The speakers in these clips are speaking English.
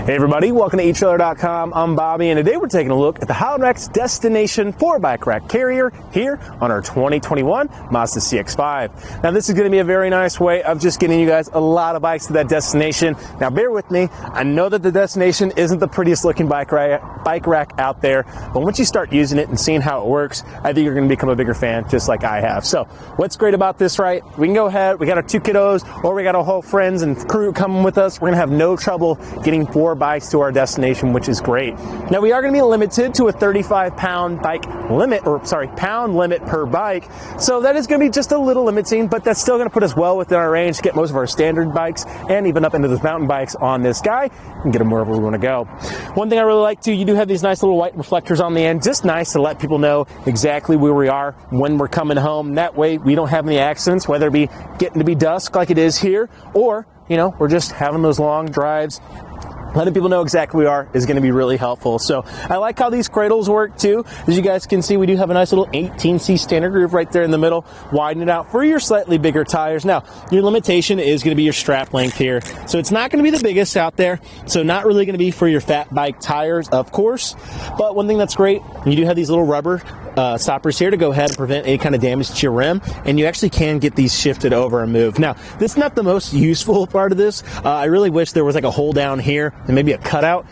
Hey everybody, welcome to etrailer.com. I'm Bobby, and today we're taking a look at the Taillights Destination 4-Bike Rack Carrier here on our 2021 Mazda CX-5. Now this is going to be a very nice way of just getting you guys a lot of bikes to that destination. Now bear with me, I know that the destination isn't the prettiest looking bike rack out there, but once you start using it and seeing how it works, I think you're going to become a bigger fan just like I have. So what's great about this, right? We can go ahead, we got our 2 kiddos, or we got our whole friends and crew coming with us. We're going to have no trouble getting 4 bikes to our destination, which is great. Now we are going to be limited to a 35-pound pound limit per bike, so that is going to be just a little limiting, but that's still going to put us well within our range to get most of our standard bikes and even up into those mountain bikes on this guy and get them wherever we want to go. One thing I really like too, you do have these nice little white reflectors on the end, just nice to let people know exactly where we are when we're coming home. That way we don't have any accidents, whether it be getting to be dusk like it is here, or we're just having those long drives. Letting people know exactly where we are is going to be really helpful. So I like how these cradles work too. As you guys can see, we do have a nice little 18C standard groove right there in the middle. Widen it out for your slightly bigger tires. Now, your limitation is going to be your strap length here. So it's not going to be the biggest out there. So not really going to be for your fat bike tires, of course. But one thing that's great, you do have these little rubber stoppers here to go ahead and prevent any kind of damage to your rim, and you actually can get these shifted over and moved. Now, this is not the most useful part of this. I really wish there was like a hole down here and maybe a cutout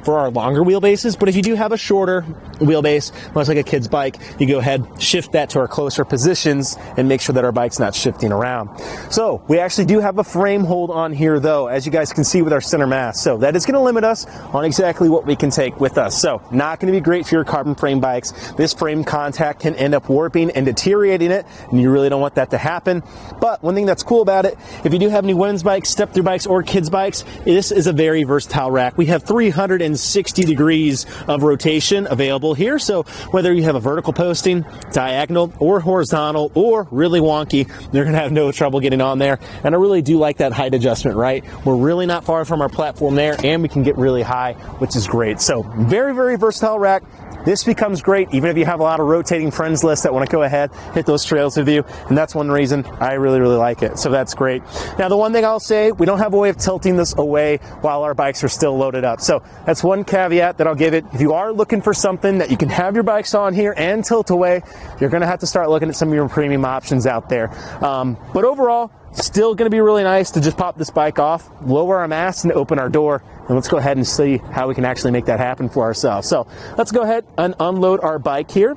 for our longer wheelbases, but if you do have a shorter wheelbase, much like a kid's bike, you go ahead, shift that to our closer positions and make sure that our bike's not shifting around. So we actually do have a frame hold on here though, as you guys can see with our center mass. So that is going to limit us on exactly what we can take with us. So not going to be great for your carbon frame bikes. This frame contact can end up warping and deteriorating it, and you really don't want that to happen. But one thing that's cool about it, if you do have any women's bikes, step-through bikes, or kids bikes, this is a very versatile rack. We have 360 degrees of rotation available here. So whether you have a vertical posting, diagonal, or horizontal, or really wonky, you're going to have no trouble getting on there. And I really do like that height adjustment, right? We're really not far from our platform there, and we can get really high, which is great. So very, very versatile rack. This becomes great even if you have a lot of rotating friends lists that want to go ahead, hit those trails with you, and that's one reason I really, really like it. So that's great. Now, the one thing I'll say, we don't have a way of tilting this away while our bikes are still loaded up. So that's one caveat that I'll give it. If you are looking for something that you can have your bikes on here and tilt away, you're going to have to start looking at some of your premium options out there. But overall, still going to be really nice to just pop this bike off, lower our mast, and open our door. And let's go ahead and see how we can actually make that happen for ourselves. So let's go ahead and unload our bike here.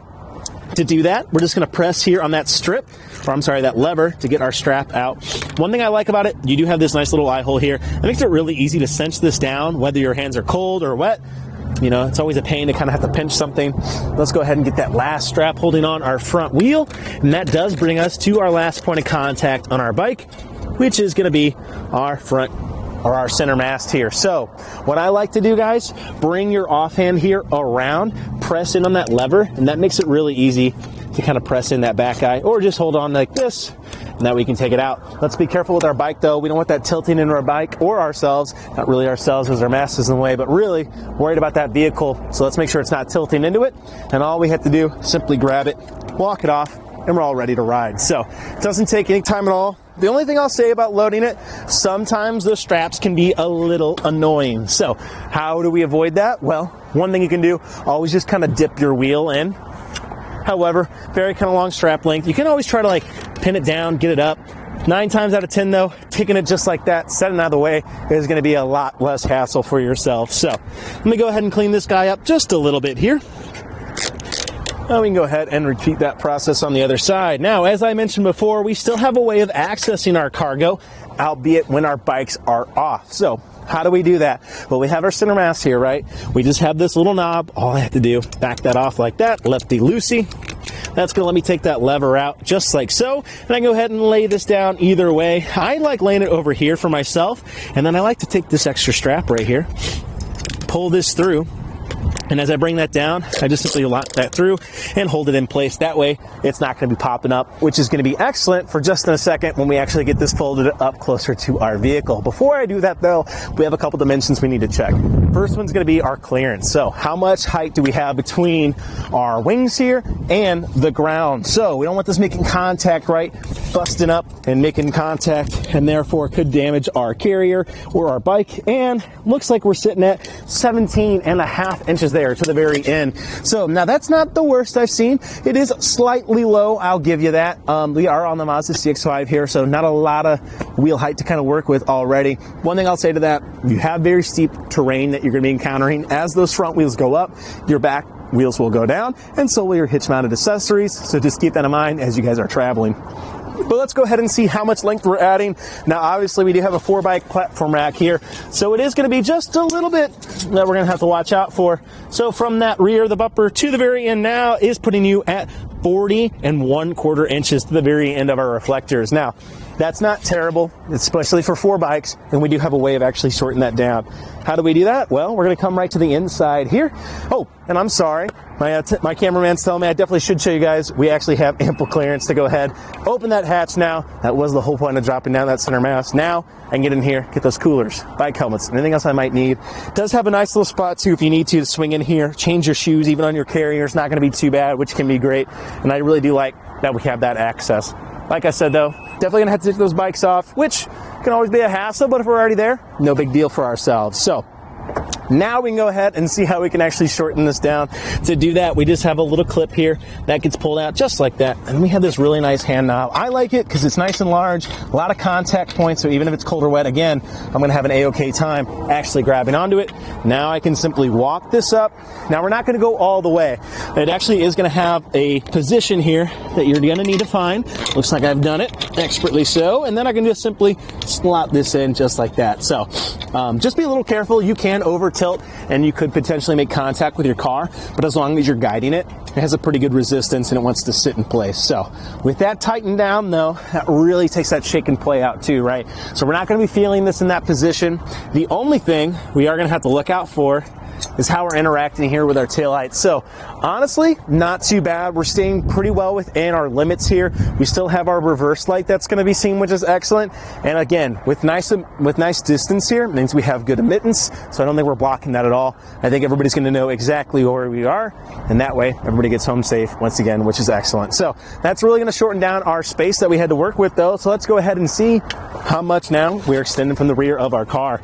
To do that, we're just going to press here on that that lever to get our strap out. One thing I like about it, you do have this nice little eye hole here. It makes it really easy to cinch this down, whether your hands are cold or wet. It's always a pain to kind of have to pinch something. Let's go ahead and get that last strap holding on our front wheel. And that does bring us to our last point of contact on our bike, which is going to be our front or our center mast here. So what I like to do, guys, bring your offhand here around, press in on that lever, and that makes it really easy to kind of press in that back eye, or just hold on like this, and that we can take it out. Let's be careful with our bike though. We don't want that tilting into our bike or ourselves. Not really ourselves as our mast is in the way, but really worried about that vehicle. So let's make sure it's not tilting into it. And all we have to do, simply grab it, walk it off, and we're all ready to ride. So it doesn't take any time at all. The only thing I'll say about loading it, sometimes the straps can be a little annoying. So how do we avoid that? Well, one thing you can do, always just kind of dip your wheel in. However, very kind of long strap length. You can always try to like pin it down, get it up. 9 times out of 10 though, taking it just like that, setting it out of the way is going to be a lot less hassle for yourself. So let me go ahead and clean this guy up just a little bit here. Now we can go ahead and repeat that process on the other side. Now, as I mentioned before, we still have a way of accessing our cargo, albeit when our bikes are off. So how do we do that? Well, we have our center mass here, right? We just have this little knob. All I have to do, back that off like that, Lefty Loosey. That's going to let me take that lever out just like so. And I can go ahead and lay this down either way. I like laying it over here for myself. And then I like to take this extra strap right here, pull this through, And as I bring that down, I just simply lock that through and hold it in place. That way, it's not going to be popping up, which is going to be excellent for just in a second when we actually get this folded up closer to our vehicle. Before I do that, though, we have a couple dimensions we need to check. First one's going to be our clearance. So how much height do we have between our wings here and the ground? So we don't want this making contact, right? Busting up and making contact, and therefore could damage our carrier or our bike. And looks like we're sitting at 17.5 inches there to the very end. So now that's not the worst I've seen. It is slightly low, I'll give you that. We are on the Mazda CX-5 here, so not a lot of wheel height to kind of work with already. One thing I'll say to that, you have very steep terrain that you're going to be encountering. As those front wheels go up, your back wheels will go down, and so will your hitch mounted accessories. So just keep that in mind as you guys are traveling. But let's go ahead and see how much length we're adding. Now, obviously, we do have a 4-bike platform rack here, so it is going to be just a little bit that we're going to have to watch out for. So from that rear of the bumper to the very end now is putting you at 40.25 inches to the very end of our reflectors. Now, that's not terrible, especially for 4 bikes, and we do have a way of actually shortening that down. How do we do that? Well, we're going to come right to the inside here. Oh, and I'm sorry. My cameraman's telling me I definitely should show you guys. We actually have ample clearance to go ahead, open that hatch now. That was the whole point of dropping down that center mass. Now I can get in here, get those coolers, bike helmets, anything else I might need. It does have a nice little spot too if you need to swing in here, change your shoes, even on your carrier. It's not going to be too bad, which can be great. And I really do like that we have that access. Like I said though, definitely gonna have to take those bikes off, which can always be a hassle, but if we're already there, no big deal for ourselves. So now we can go ahead and see how we can actually shorten this down. To do that, we just have a little clip here that gets pulled out just like that. And we have this really nice hand knob. I like it because it's nice and large, a lot of contact points, so even if it's cold or wet, again, I'm going to have an A-OK time actually grabbing onto it. Now I can simply walk this up. Now we're not going to go all the way. It actually is going to have a position here that you're going to need to find. Looks like I've done it expertly so. And then I can just simply slot this in just like that. So just be a little careful. You can over tilt and you could potentially make contact with your car, but as long as you're guiding it, it has a pretty good resistance and it wants to sit in place. So with that tightened down though, that really takes that shake and play out too, right? So we're not going to be feeling this in that position. The only thing we are going to have to look out for is how we're interacting here with our taillights. So honestly, not too bad. We're staying pretty well within our limits here. We still have our reverse light that's going to be seen, which is excellent. And again, with nice distance here, it means we have good admittance. So I don't think we're blocking that at all. I think everybody's going to know exactly where we are. And that way, everybody gets home safe once again, which is excellent. So that's really going to shorten down our space that we had to work with though. So let's go ahead and see how much now we're extending from the rear of our car.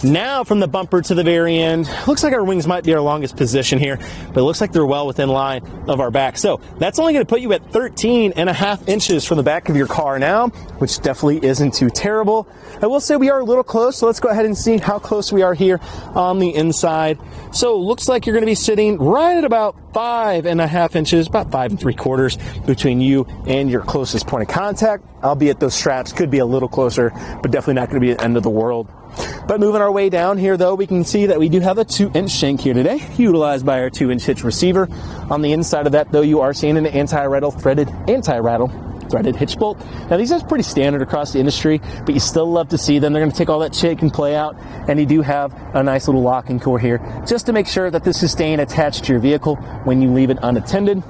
Now from the bumper to the very end, looks like our wings might be our longest position here, but it looks like they're well within line of our back. So that's only going to put you at 13.5 inches from the back of your car now, which definitely isn't too terrible. I will say we are a little close, so let's go ahead and see how close we are here on the inside. So it looks like you're going to be sitting right at about 5.5 inches, about 5 3/4 between you and your closest point of contact, albeit those straps could be a little closer, but definitely not going to be the end of the world. But moving our way down here though, we can see that we do have a 2-inch shank here today, utilized by our 2-inch hitch receiver. On the inside of that though, you are seeing an anti-rattle threaded hitch bolt. Now these are pretty standard across the industry, but you still love to see them. They're going to take all that shake and play out, and you do have a nice little locking core here just to make sure that this is staying attached to your vehicle when you leave it unattended.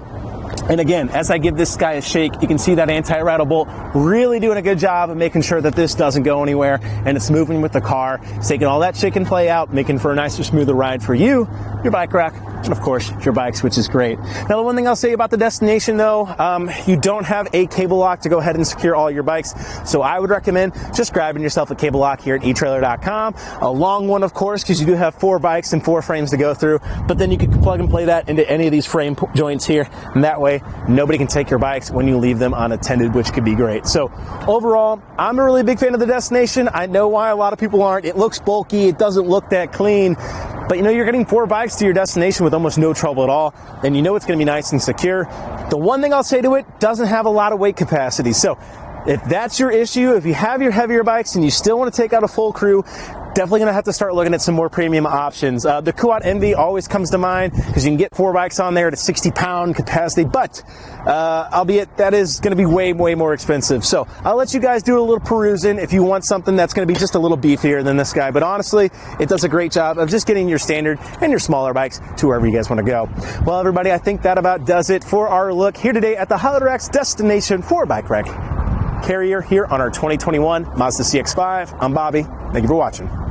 And again, as I give this guy a shake, you can see that anti-rattle bolt really doing a good job of making sure that this doesn't go anywhere and it's moving with the car. It's taking all that shake and play out, making for a nicer, smoother ride for you, your bike rack, and of course, your bikes, which is great. Now, the one thing I'll say about the destination though, you don't have a cable lock to go ahead and secure all your bikes. So I would recommend just grabbing yourself a cable lock here at etrailer.com. A long one, of course, because you do have 4 bikes and 4 frames to go through, but then you can plug and play that into any of these frame joints here. And that way, nobody can take your bikes when you leave them unattended, which could be great. So overall, I'm a really big fan of the destination. I know why a lot of people aren't. It looks bulky. It doesn't look that clean. But you know, you're getting 4 bikes to your destination with almost no trouble at all, and you know it's going to be nice and secure. The one thing I'll say to it, doesn't have a lot of weight capacity. So if that's your issue, if you have your heavier bikes and you still want to take out a full crew, definitely going to have to start looking at some more premium options. The Kuat Envy always comes to mind because you can get 4 bikes on there at a 60-pound capacity, but albeit that is going to be way more expensive. So I'll let you guys do a little perusing if you want something that's going to be just a little beefier than this guy. But honestly, it does a great job of just getting your standard and your smaller bikes to wherever you guys want to go. Well, everybody, I think that about does it for our look here today at the Highlight Rack's destination for bike rack carrier here on our 2021 Mazda CX-5. I'm Bobby. Thank you for watching.